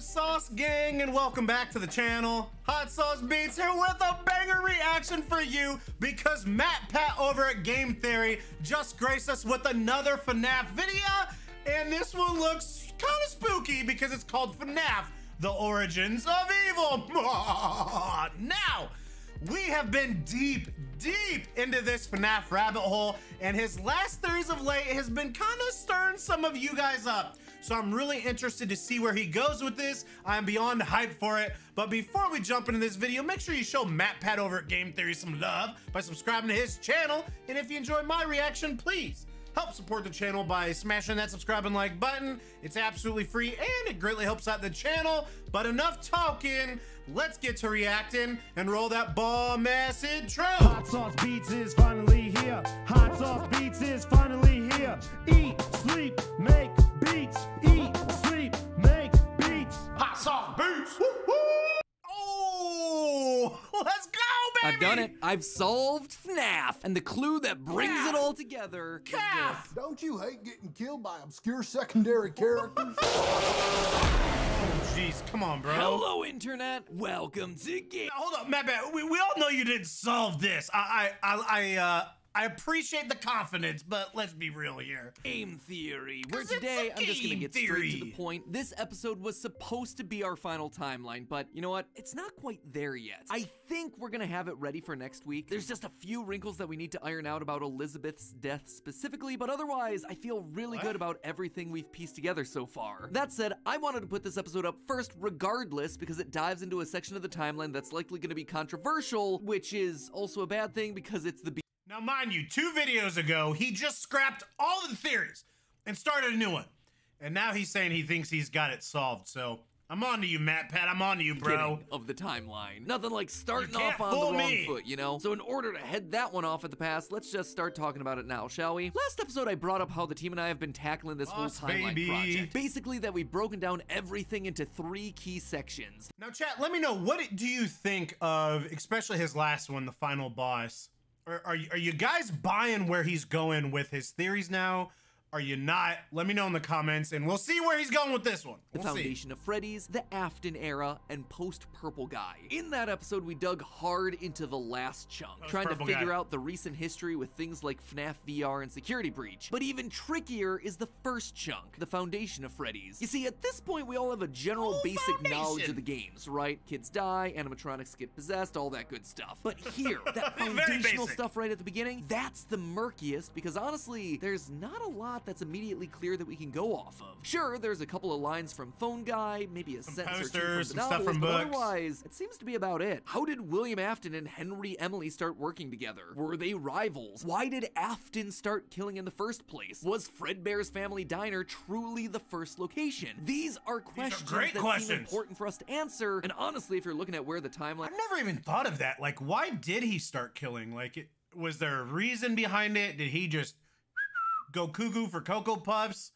Sauce gang, and welcome back to the channel. Hot Sauce Beats here with a banger reaction for you because Matt Pat over at Game Theory just graced us with another FNAF video, and this one looks kind of spooky because it's called FNAF: The Origins of Evil. Now, we have been deep into this FNAF rabbit hole, and his last theories of late has been kind of stirring some of you guys up. So I'm really interested to see where he goes with this. I'm beyond hyped for it. But before we jump into this video, make sure you show Matt Pat over at Game Theory some love by subscribing to his channel. And if you enjoy my reaction, please help support the channel by smashing that subscribe and like button. It's absolutely free and it greatly helps out the channel. But enough talking, let's get to reacting and roll that bomb ass intro. Hot Sauce Beats is finally here. Hot Sauce Beats is finally here. Eat, sleep, make beats. Eat, sleep, make beats. Hot Sauce Beats. Woo-hoo! Oh, let's go, baby. I've done it. I've solved FNAF, and the clue that brings it all together is this. Don't you hate getting killed by obscure secondary characters? Oh, jeez, come on, bro. Hello, Internet. Welcome to Game. Now, hold up, Matt. We all know you didn't solve this. I appreciate the confidence, but let's be real here. Game Theory, where today I'm just gonna get straight to the point. This episode was supposed to be our final timeline, but you know what? It's not quite there yet. I think we're gonna have it ready for next week. There's just a few wrinkles that we need to iron out about Elizabeth's death specifically, but otherwise, I feel really good about everything we've pieced together so far. That said, I wanted to put this episode up first regardless because it dives into a section of the timeline that's likely gonna be controversial, which is also a bad thing because it's the Now, mind you, 2 videos ago, he just scrapped all of the theories and started a new one. And now he's saying he thinks he's got it solved. So I'm on to you, Matt Pat. I'm on to you, bro. Of the timeline. Nothing like starting off on the wrong foot, you know? So in order to head that one off at the pass, let's just start talking about it now, shall we? Last episode, I brought up how the team and I have been tackling this whole timeline project. Basically, that we've broken down everything into 3 key sections. Now, chat, let me know, what do you think of, especially his last one, the final boss? Are you guys buying where he's going with his theories now? Are you not? Let me know in the comments, and we'll see where he's going with this one. The foundation of Freddy's, the Afton era, and post-Purple Guy. In that episode, we dug hard into the last chunk, trying to figure out the recent history with things like FNAF VR and Security Breach. But even trickier is the first chunk, the foundation of Freddy's. You see, at this point, we all have a general basic knowledge of the games, right? Kids die, animatronics get possessed, all that good stuff. But here, that foundational stuff right at the beginning, that's the murkiest, because honestly, there's not a lot that's immediately clear that we can go off of. Sure, there's a couple of lines from Phone Guy, maybe a sentence or two from the novels, but otherwise, it seems to be about it. How did William Afton and Henry Emily start working together? Were they rivals? Why did Afton start killing in the first place? Was Fredbear's Family Diner truly the first location? These are questions that seem important for us to answer, and honestly, if you're looking at where the timeline— I've never even thought of that. Like, why did he start killing? Like, was there a reason behind it? Did he just go cuckoo for Cocoa Puffs?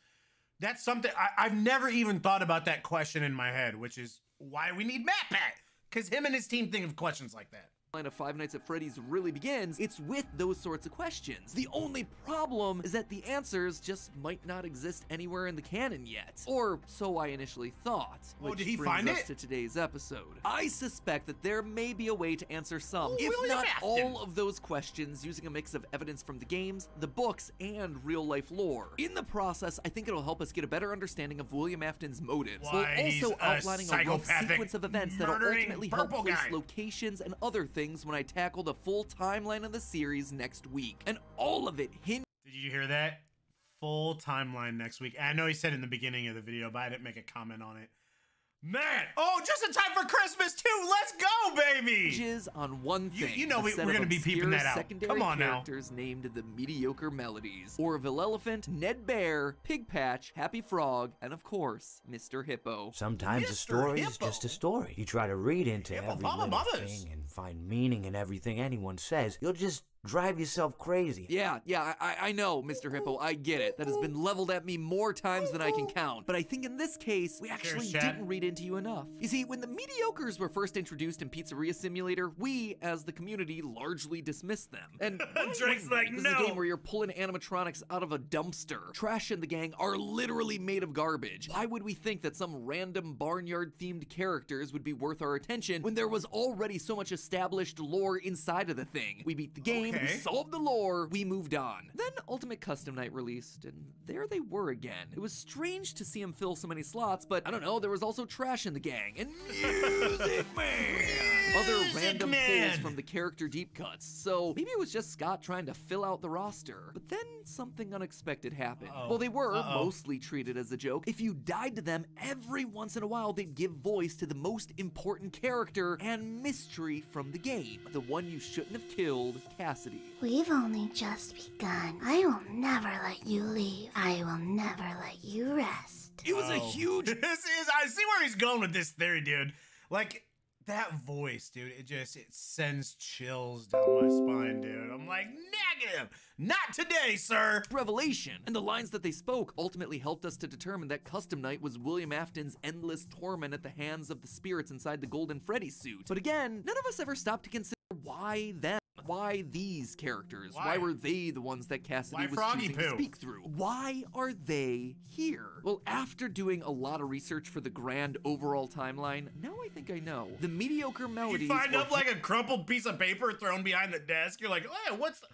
That's something I've never even thought about that question in my head, which is why we need Matt Pat, because him and his team think of questions like that. Of Five Nights at Freddy's really begins, it's with those sorts of questions. The only problem is that the answers just might not exist anywhere in the canon yet. Or so I initially thought. Which did he brings find us it? To today's episode. I suspect that there may be a way to answer some, if not all of those questions, using a mix of evidence from the games, the books, and real-life lore. In the process, I think it'll help us get a better understanding of William Afton's motives, while also outlining a rough sequence of events that'll ultimately help place locations and other things when I tackle the full timeline of the series next week. And all of it hinges— Did you hear that? Full timeline next week. I know he said in the beginning of the video, but I didn't make a comment on it. Man! Oh, just in time for Christmas too! Let's go, baby! On one thing. You know we're gonna be peeping that out. Come on now. Characters named the Mediocre Melodies. Orville Elephant, Ned Bear, Pig Patch, Happy Frog, and of course, Mr. Hippo. Sometimes a story is just a story. You try to read into every little thing and find meaning in everything anyone says, you'll just drive yourself crazy. Yeah, I know, Mr. Hippo, I get it. That has been leveled at me more times than I can count. But I think in this case, we actually didn't read into you enough. You see, when the mediocres were first introduced in Pizzeria Simulator, we, as the community, largely dismissed them. And Drake's like, this is a game where you're pulling animatronics out of a dumpster. Trash and the gang are literally made of garbage. Why would we think that some random barnyard-themed characters would be worth our attention when there was already so much established lore inside of the thing? We beat the game, we solved the lore, we moved on. Then Ultimate Custom Night released, and there they were again. It was strange to see them fill so many slots, but I don't know, there was also Trash in the gang, and Music Man! Other random pulls from the character deep cuts, so maybe it was just Scott trying to fill out the roster. But then something unexpected happened. Well, they were mostly treated as a joke. If you died to them, every once in a while they'd give voice to the most important character and mystery from the game. The one you shouldn't have killed, Cassidy. We've only just begun. I will never let you leave. I will never let you rest. It was a huge... I see where he's going with this theory, dude. Like, that voice, dude, it sends chills down my spine, dude. I'm like, negative! Not today, sir! Revelation. And the lines that they spoke ultimately helped us to determine that Custom Night was William Afton's endless torment at the hands of the spirits inside the Golden Freddy suit. But again, none of us ever stopped to consider why them. Why these characters? Why were they the ones that Cassidy was choosing to speak through? Why are they here? Well, after doing a lot of research for the grand overall timeline, now I think I know. The mediocre melodies... You find up like a crumpled piece of paper thrown behind the desk, you're like, hey, what's the...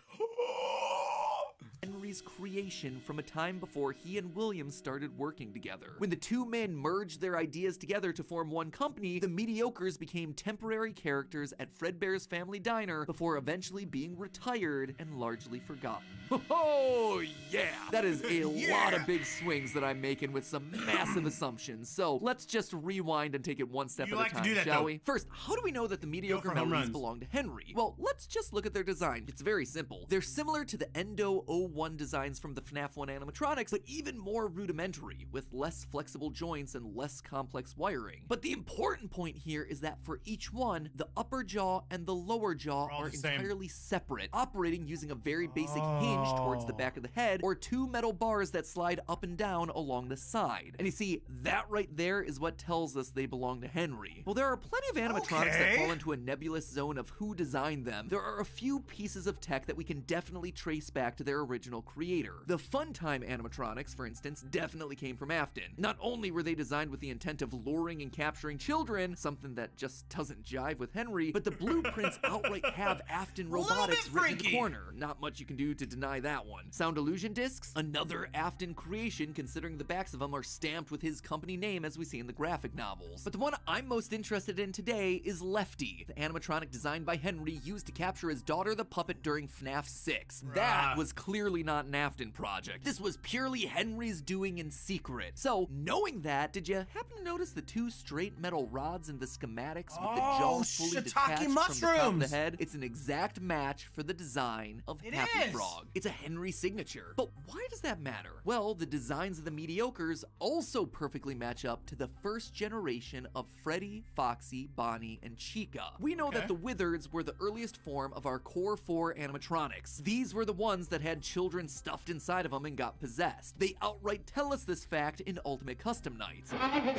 Henry's creation from a time before he and William started working together. When the two men merged their ideas together to form one company, the mediocres became temporary characters at Fredbear's Family Diner before eventually being retired and largely forgotten. Oh yeah! That is a lot of big swings that I'm making with some massive assumptions. So let's just rewind and take it one step at a time, shall we? First, how do we know that the mediocre melodies belong to Henry? Well, let's just look at their design. It's very simple. They're similar to the Endo 01 designs from the FNAF 1 animatronics, but even more rudimentary, with less flexible joints and less complex wiring. But the important point here is that for each one, the upper jaw and the lower jaw are entirely separate, operating using a very basic hinge towards the back of the head, or two metal bars that slide up and down along the side. And you see, that right there is what tells us they belong to Henry. Well, there are plenty of animatronics that fall into a nebulous zone of who designed them. There are a few pieces of tech that we can definitely trace back to their original creator. The Funtime animatronics, for instance, definitely came from Afton. Not only were they designed with the intent of luring and capturing children, something that just doesn't jive with Henry, but the blueprints outright have Afton robotics written in the corner. Not much you can do to deny that one. Sound illusion discs? Another Afton creation, considering the backs of them are stamped with his company name as we see in the graphic novels. But the one I'm most interested in today is Lefty, the animatronic designed by Henry used to capture his daughter the puppet during FNAF 6. That was clearly not an Afton project. This was purely Henry's doing in secret. So, knowing that, did you happen to notice the two straight metal rods in the schematics with the jaw fully detached from the top of the head? It's an exact match for the design of Happy Frog. It's a Henry signature. But why does that matter? Well, the designs of the mediocres also perfectly match up to the first generation of Freddy, Foxy, Bonnie, and Chica. We know that the Wizards were the earliest form of our core 4 animatronics. These were the ones that had children stuffed inside of them and got possessed. They outright tell us this fact in Ultimate Custom Night. I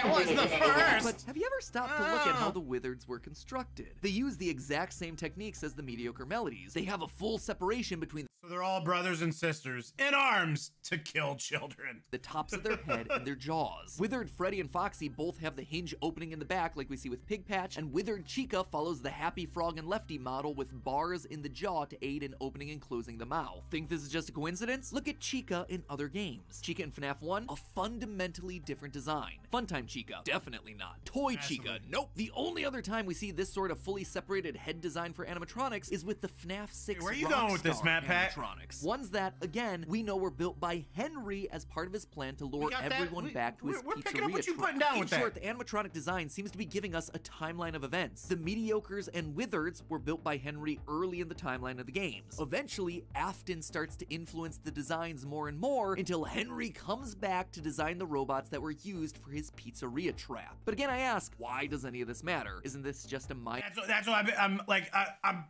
was the first! But have you ever stopped to look at how the Wizards were constructed? They use the exact same techniques as the mediocre melodies. They have a full separation between so they're all brothers and sisters in arms to kill children. The tops of their head and their jaws. Withered Freddy and Foxy both have the hinge opening in the back like we see with Pig Patch, and Withered Chica follows the Happy Frog and Lefty model with bars in the jaw to aid in opening and closing the mouth. Think this is just a coincidence? Look at Chica in other games. Chica in FNAF 1, a fundamentally different design. Funtime Chica, definitely not. Toy Chica, nope. The only other time we see this sort of fully separated head design for animatronics is with the FNAF 6 where are you going with this, Matt Pat? Animatronics. Ones that, again, we know were built by Henry as part of his plan to lure everyone back to his pizzeria track. In short, the animatronic design seems to be giving us a timeline of events. The mediocres and Wizards were built by Henry early in the timeline design of the games. Eventually, Afton starts to influence the designs more and more until Henry comes back to design the robots that were used for his pizzeria trap. But again, I ask, why does any of this matter? Isn't this just a mind? That's what I'm like. I'm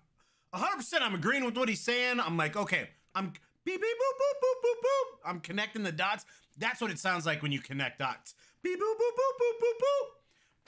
100%. I'm agreeing with what he's saying. I'm like, okay, I'm beep beep boop boop boop boop boop. I'm connecting the dots. That's what it sounds like when you connect dots. Beep boop boop boop boop boop boop.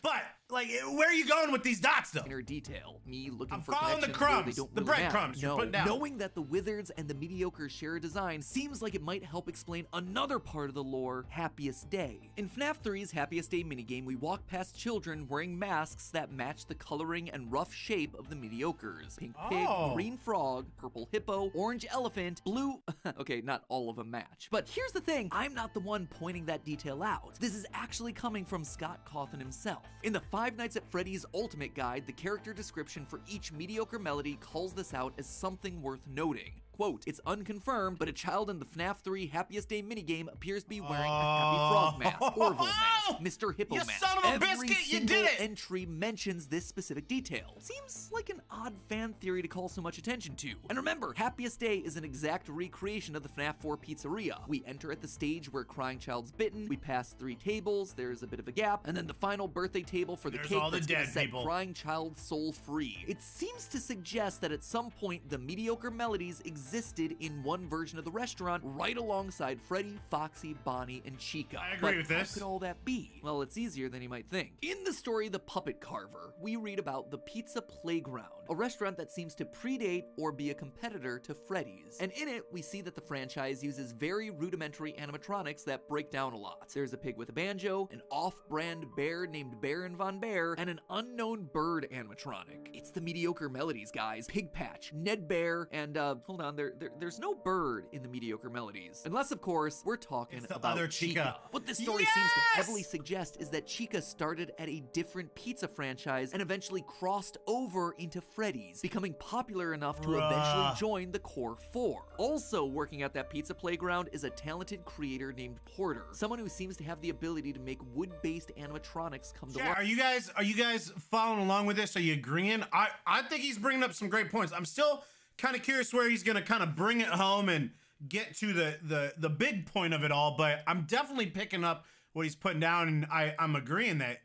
But like, where are you going with these dots, though? Inner detail. Me looking I'm for following the crumbs, the breadcrumbs you're putting down. Knowing that the Wizards and the Mediocre share a design seems like it might help explain another part of the lore, Happiest Day. In FNAF 3's Happiest Day minigame, we walk past children wearing masks that match the coloring and rough shape of the Mediocres. Pink pig, green frog, purple hippo, orange elephant, blue... okay, not all of them match. But here's the thing, I'm not the one pointing that detail out. This is actually coming from Scott Cawthon himself. In the Five Nights at Freddy's Ultimate Guide, the character description for each mediocre melody calls this out as something worth noting. Quote, it's unconfirmed, but a child in the FNAF 3 Happiest Day minigame appears to be wearing a Happy Frog mask, Orville mask, Mr. Hippo mask. Son of a biscuit, you did it! Entry mentions this specific detail. Seems like an odd fan theory to call so much attention to. And remember, Happiest Day is an exact recreation of the FNAF 4 pizzeria. We enter at the stage where Crying Child's bitten, we pass 3 tables, there's a bit of a gap, and then the final birthday table for the cake that's gonna set Crying Child's soul free. It seems to suggest that at some point the mediocre melodies existed in one version of the restaurant right alongside Freddy, Foxy, Bonnie, and Chica. I agree with this. How could all that be? Well, it's easier than you might think. In the story The Puppet Carver, we read about the Pizza Playground, a restaurant that seems to predate or be a competitor to Freddy's. And in it, we see that the franchise uses very rudimentary animatronics that break down a lot. There's a pig with a banjo, an off-brand bear named Baron Von Bear, and an unknown bird animatronic. It's the mediocre melodies, guys. Pig Patch, Ned Bear, and hold on, there's no bird in the mediocre melodies. Unless, of course, we're talking about other Chica. What this story seems to heavily suggest is that Chica started at a different pizza franchise and eventually crossed over into Freddy's, becoming popular enough to eventually join the core 4. Also working at that pizza playground is a talented creator named Porter, someone who seems to have the ability to make wood-based animatronics come to life. Are you guys following along with this? Are you agreeing? I think he's bringing up some great points. I'm still kind of curious where he's gonna kind of bring it home and get to the big point of it all, but I'm definitely picking up what he's putting down, and I'm agreeing that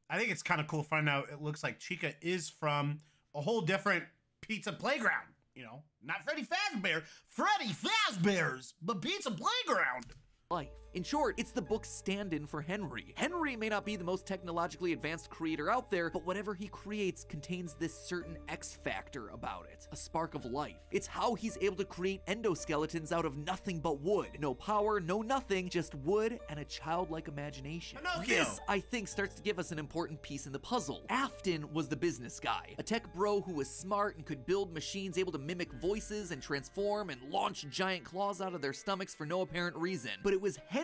I think it's kind of cool to find out it looks like Chica is from a whole different pizza playground, you know, not Freddy Fazbear's, but Pizza Playground. Life. In short, it's the book's stand-in for Henry. Henry may not be the most technologically advanced creator out there, but whatever he creates contains this certain X factor about it, a spark of life. It's how he's able to create endoskeletons out of nothing but wood. No power, no nothing, just wood and a childlike imagination. This, I think, starts to give us an important piece in the puzzle. Afton was the business guy, a tech bro who was smart and could build machines able to mimic voices and transform and launch giant claws out of their stomachs for no apparent reason. But it was Henry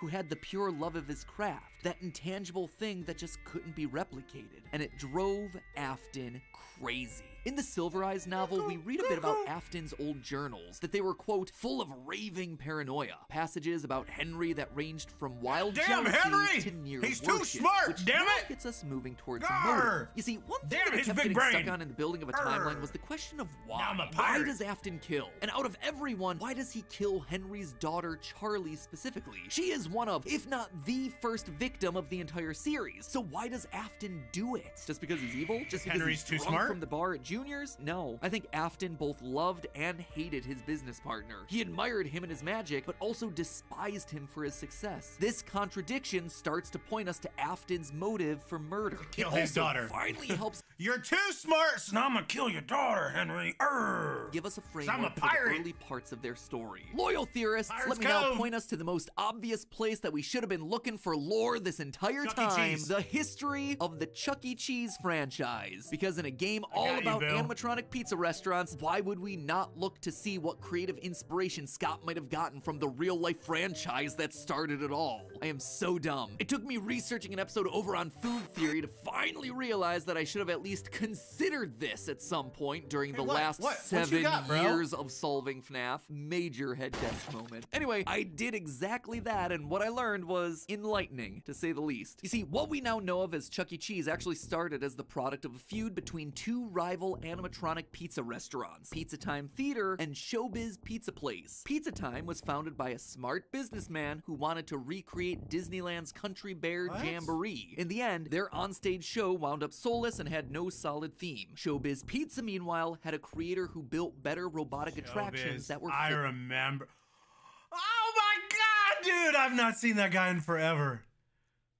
who had the pure love of his craft, that intangible thing that just couldn't be replicated, and it drove Afton crazy. In the Silver Eyes novel, we read a bit about Afton's old journals, that they were, quote, full of raving paranoia. Passages about Henry that ranged from wild jealousy to near He's worship, too smart, which damn it! Gets us moving towards a motive. You see, one thing that I kept getting stuck on in the building of a timeline was the question of why. Why does Afton kill? And out of everyone, why does he kill Henry's daughter, Charlie, specifically? She is one of, if not the first victim of the entire series. So why does Afton do it? Just because he's evil? Just because Henry's he's too smart from the bar at Juniors? No. I think Afton both loved and hated his business partner. He admired him and his magic, but also despised him for his success. This contradiction starts to point us to Afton's motive for murder. Kill his daughter. Finally helps You're too smart, so now I'm gonna kill your daughter, Henry. Give us a framework for the early parts of their story. Loyal theorists, let me now point us to the most obvious place that we should have been looking for lore this entire time. The history of the Chuck E. Cheese franchise. Because in a game all about animatronic pizza restaurants, why would we not look to see what creative inspiration Scott might have gotten from the real-life franchise that started it all? I am so dumb. It took me researching an episode over on food theory to finally realize that I should have at least considered this at some point during the last 7 years of solving FNAF. Major head test moment. Anyway, I did exactly that, and what I learned was enlightening, to say the least. You see, what we now know of as Chuck E. Cheese actually started as the product of a feud between two rival rival animatronic pizza restaurants, Pizza Time Theater and Showbiz Pizza Place. Pizza Time was founded by a smart businessman who wanted to recreate Disneyland's Country Bear Jamboree. In the end, their onstage show wound up soulless and had no solid theme. Showbiz Pizza, meanwhile, had a creator who built better robotic attractions that were I remember. Oh my god, dude! I've not seen that guy in forever.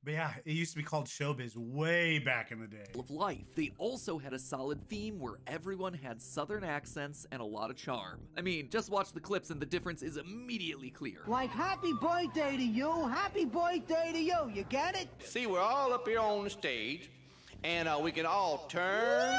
But yeah, it used to be called Showbiz way back in the day. Of life. They also had a solid theme where everyone had southern accents and a lot of charm. I mean, just watch the clips and the difference is immediately clear. Like, happy birthday to you, happy birthday to you, you get it? See, we're all up here on the stage, and we can all turn,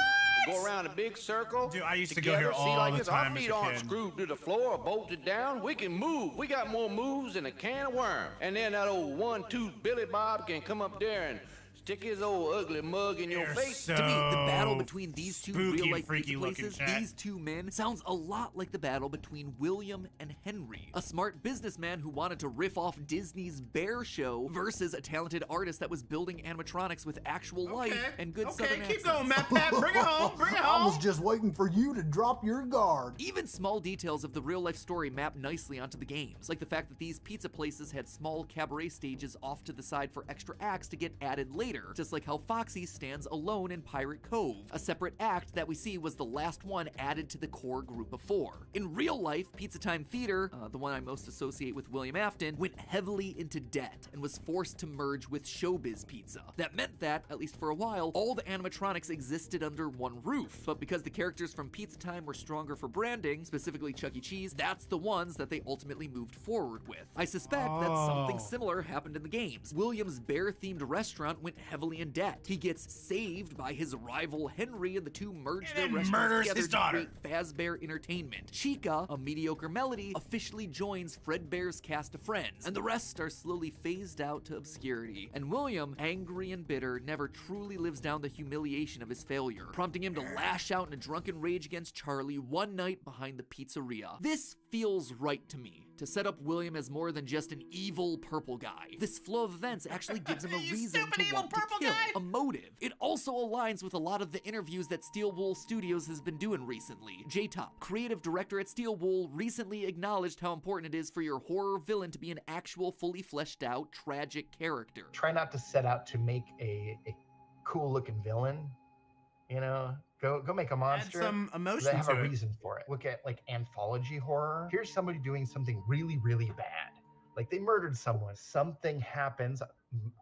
go around a big circle. Dude, I used to together. go here all See, like the this, time our as feet a aren't kid. screwed to the floor or bolted down. We can move. We got more moves than a can of worm. And then that old 1-2 Billy Bob can come up there and stick his old ugly mug in your face. To me, the battle between these two real-life pizza looking places, chat. these two men, sounds a lot like the battle between William and Henry. A smart businessman who wanted to riff off Disney's Bear Show versus a talented artist that was building animatronics with actual life and good southern accents. Keep going, Matt Pat. Bring it home. Bring it home. I was just waiting for you to drop your guard. Even small details of the real-life story map nicely onto the games, like the fact that these pizza places had small cabaret stages off to the side for extra acts to get added later, just like how Foxy stands alone in Pirate Cove. A separate act that we see was the last one added to the core group of 4. In real life, Pizza Time Theater, the one I most associate with William Afton, went heavily into debt and was forced to merge with Showbiz Pizza. That meant that, at least for a while, all the animatronics existed under one roof, but because the characters from Pizza Time were stronger for branding, specifically Chuck E. Cheese, that's the ones that they ultimately moved forward with. I suspect that something similar happened in the games. William's bear-themed restaurant went heavily in debt. He gets saved by his rival Henry, and the two merge their restaurants together to create Fazbear Entertainment. Chica, a mediocre melody, officially joins Fredbear's cast of friends, and the rest are slowly phased out to obscurity. And William, angry and bitter, never truly lives down the humiliation of his failure, prompting him to lash out in a drunken rage against Charlie one night behind the pizzeria. This feels right to me, to set up William as more than just an evil purple guy. This flow of events actually gives him a reason to want to kill, a motive. It also aligns with a lot of the interviews that Steel Wool Studios has been doing recently. J-Top, creative director at Steel Wool, recently acknowledged how important it is for your horror villain to be an actual, fully fleshed out, tragic character. Try not to set out to make a cool looking villain, you know? Go make a monster. Add some emotion that have to a it. reason for it. Look at like anthology horror. Here's somebody doing something really, really bad. Like they murdered someone. Something happens,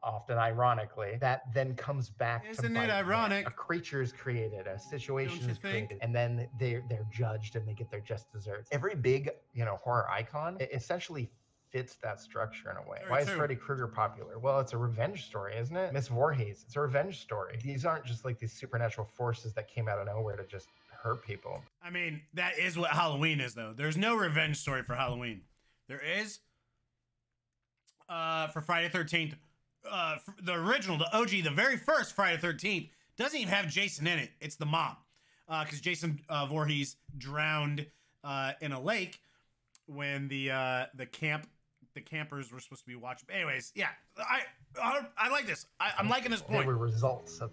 often ironically, that then comes back to Isn't bite it them. ironic? A creature is created, a situation Don't you is think? created, and then they're judged and they get their just desserts. Every big, horror icon, it essentially fits that structure in a way. Why is Freddy Krueger popular? Well, it's a revenge story, isn't it? Miss Voorhees, it's a revenge story. These aren't just like these supernatural forces that came out of nowhere to just hurt people. I mean, that is what Halloween is, though. There's no revenge story for Halloween. There is for Friday the 13th. The original, the OG, the very first Friday the 13th doesn't even have Jason in it. It's the mom. Because Jason Voorhees drowned in a lake when the campers were supposed to be watching. Anyways, yeah, I like this. I'm liking this point. They were results of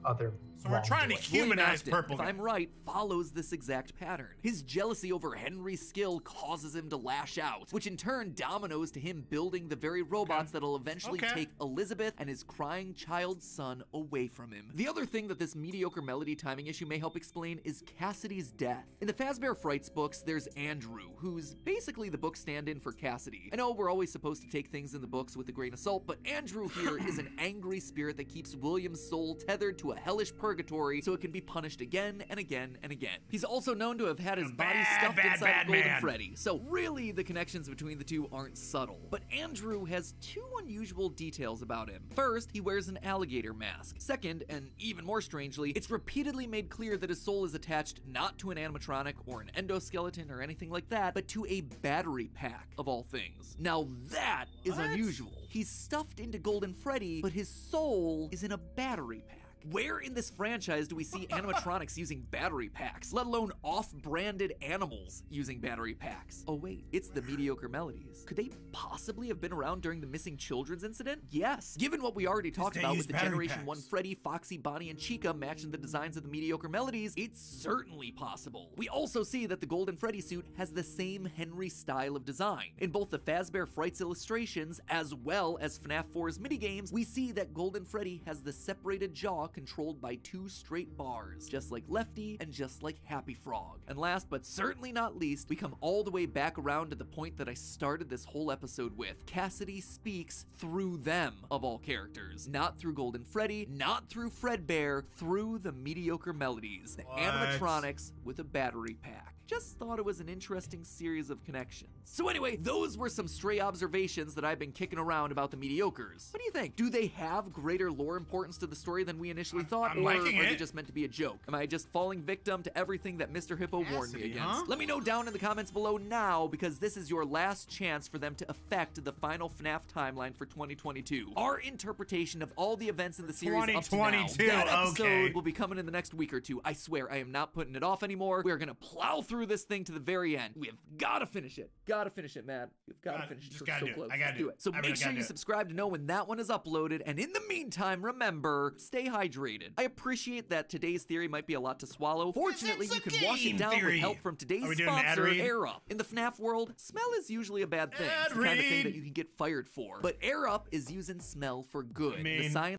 other. So we're trying to humanize Purple if Guy. I'm right, follows this exact pattern. His jealousy over Henry's skill causes him to lash out, which in turn dominoes to him building the very robots that'll eventually take Elizabeth and his crying child's son away from him. The other thing that this mediocre melody timing issue may help explain is Cassidy's death. In the Fazbear Frights books, there's Andrew, who's basically the book stand-in for Cassidy. I know we're always supposed to take things in the books with a grain of salt, but Andrew here is an angry spirit that keeps William's soul tethered to a hellish purgatory so it can be punished again and again and again. He's also known to have had his body stuffed inside a Golden Freddy, so really the connections between the two aren't subtle. But Andrew has two unusual details about him. First, he wears an alligator mask. Second, and even more strangely, it's repeatedly made clear that his soul is attached not to an animatronic or an endoskeleton or anything like that, but to a battery pack, of all things. Now that is unusual. He's stuffed into Golden Freddy, but his soul is in a battery pack. Where in this franchise do we see animatronics using battery packs, let alone off-branded animals using battery packs? Oh wait, it's the Mediocre Melodies. Could they possibly have been around during the missing children's incident? Yes. Given what we already talked about with the Generation 1 Freddy, Foxy, Bonnie, and Chica matching the designs of the Mediocre Melodies, it's certainly possible. We also see that the Golden Freddy suit has the same Henry style of design. In both the Fazbear Frights illustrations as well as FNAF 4's minigames, we see that Golden Freddy has the separated jaw controlled by 2 straight bars, just like Lefty and just like Happy Frog. And last but certainly not least, we come all the way back around to the point that I started this whole episode with. Cassidy speaks through them, of all characters. Not through Golden Freddy, not through Fredbear, through the Mediocre Melodies, the animatronics with a battery pack. Just thought it was an interesting series of connections. So anyway, those were some stray observations that I've been kicking around about the Mediocres. What do you think? Do they have greater lore importance to the story than we initially thought, or are they just meant to be a joke? Am I just falling victim to everything that Mr. Hippo warned me against? Let me know down in the comments below now, because this is your last chance for them to affect the final FNAF timeline for 2022. Our interpretation of all the events in the series up to now. That episode will be coming in the next week or two. I swear, I am not putting it off anymore. We are gonna plow through this thing to the very end. We have gotta finish it. Gotta finish it, man. We've gotta finish it. Just So close. I gotta do it. So make sure you subscribe to know when that one is uploaded. And in the meantime, remember, stay hydrated. I appreciate that today's theory might be a lot to swallow. Fortunately, you can wash it down with help from today's sponsor, Air Up. In the FNAF world, smell is usually a bad thing. It's the kind of thing that you can get fired for. But Air Up is using smell for good. The science.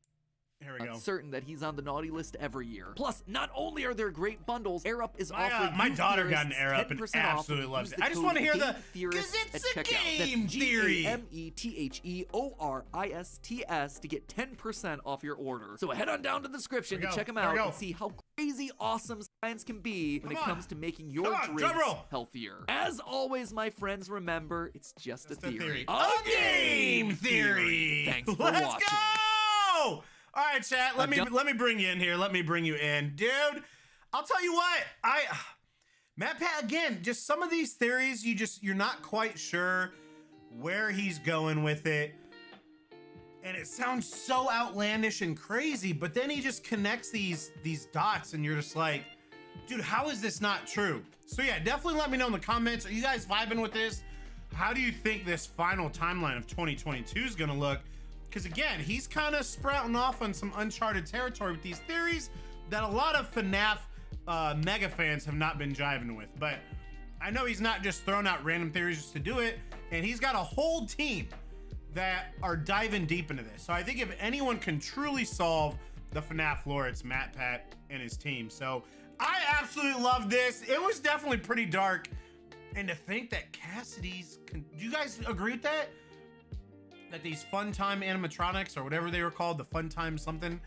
Here we go. I'm certain that he's on the naughty list every year. Plus, not only are there great bundles, Air Up is offering my daughter got an Air Up and absolutely loves it. I just want to hear the Theorist at checkout. That's GAMETHEORISTS to get 10% off your order. So head on down to the description to check them out and see how crazy awesome science can be when it comes to making your drinks healthier. As always, my friends, remember, it's just a theory. A game theory. Thanks for watching. Let's go! All right, chat, let me bring you in here. Let me bring you in. Dude, I'll tell you what, Matt Pat, again, just some of these theories, you're not quite sure where he's going with it. And it sounds so outlandish and crazy, but then he just connects these dots and you're just like, dude, how is this not true? So yeah, definitely let me know in the comments. Are you guys vibing with this? How do you think this final timeline of 2022 is gonna look? Because again, he's kind of sprouting off on some uncharted territory with these theories that a lot of FNAF mega fans have not been jiving with. But I know he's not just throwing out random theories just to do it, and he's got a whole team that are diving deep into this. So I think if anyone can truly solve the FNAF lore, it's Matt Pat and his team. So I absolutely love this. It was definitely pretty dark. And to think that Cassidy's, do you guys agree with that? That these Fun Time animatronics, or whatever they were called, the Fun Time something,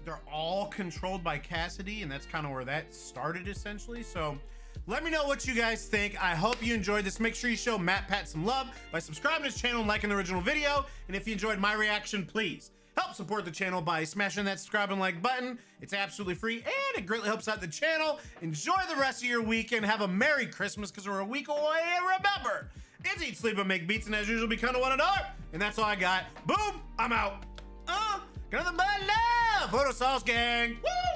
they're all controlled by Cassidy, and that's kind of where that started essentially. So let me know what you guys think. I hope you enjoyed this. Make sure you show Matt Pat some love by subscribing to his channel and liking the original video. And if you enjoyed my reaction, please help support the channel by smashing that subscribe and like button. It's absolutely free and it greatly helps out the channel. Enjoy the rest of your weekend. Have a Merry Christmas, because we're a week away. And remember, it's eat, sleep, and make beats, and as usual, be kind of one another. And that's all I got. Boom, I'm out. Got nothing but love. Photo sauce gang. Woo!